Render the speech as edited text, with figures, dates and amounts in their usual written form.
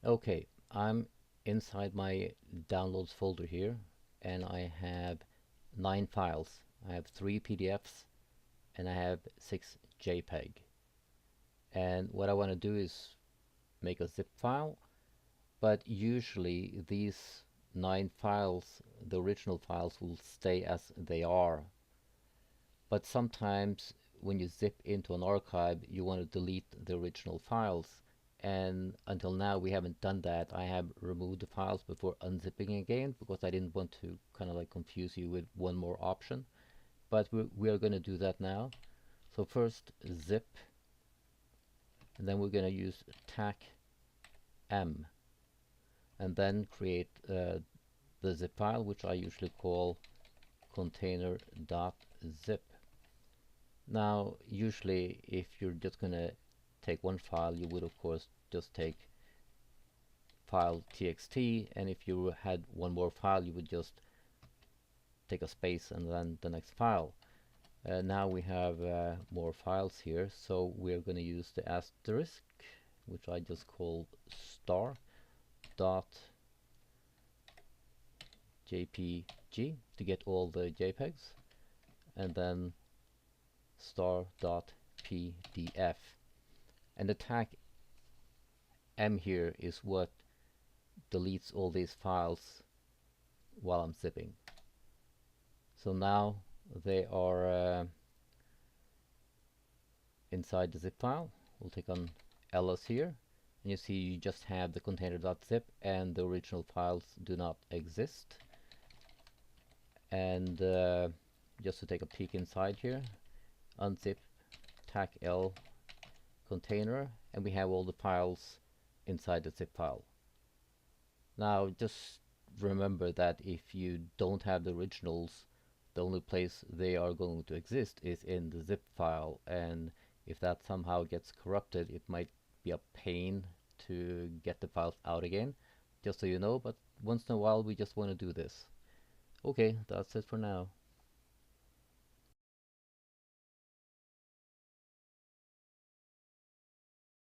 Okay, I'm inside my downloads folder here, and I have 9 files. I have 3 PDFs and I have 6 JPEG. And what I want to do is make a zip file, but usually these 9 files, the original files, will stay as they are. But sometimes when you zip into an archive, you want to delete the original files. And until now, we haven't done that. I have removed the files before unzipping again because I didn't want to kind of like confuse you with one more option. But we are going to do that now. So first zip, and then we're going to use tac m, and then create the zip file, which I usually call container.zip. Now, usually, if you're just gonna take one file, you would of course just take file txt, and if you had one more file, you would just take a space and then the next file. Now we have more files here, so we're going to use the asterisk, which I just call star dot jpg to get all the JPEGs, and then star dot pdf. And the tag m here is what deletes all these files while I'm zipping. So now they are inside the zip file. We'll take on ls here, and you see you just have the container.zip and the original files do not exist. And just to take a peek inside here, unzip tac l container, and we have all the files inside the zip file. Now just remember that if you don't have the originals, the only place they are going to exist is in the zip file, and if that somehow gets corrupted, it might be a pain to get the files out again, just so you know. But once in a while we just want to do this. Okay, that's it for now.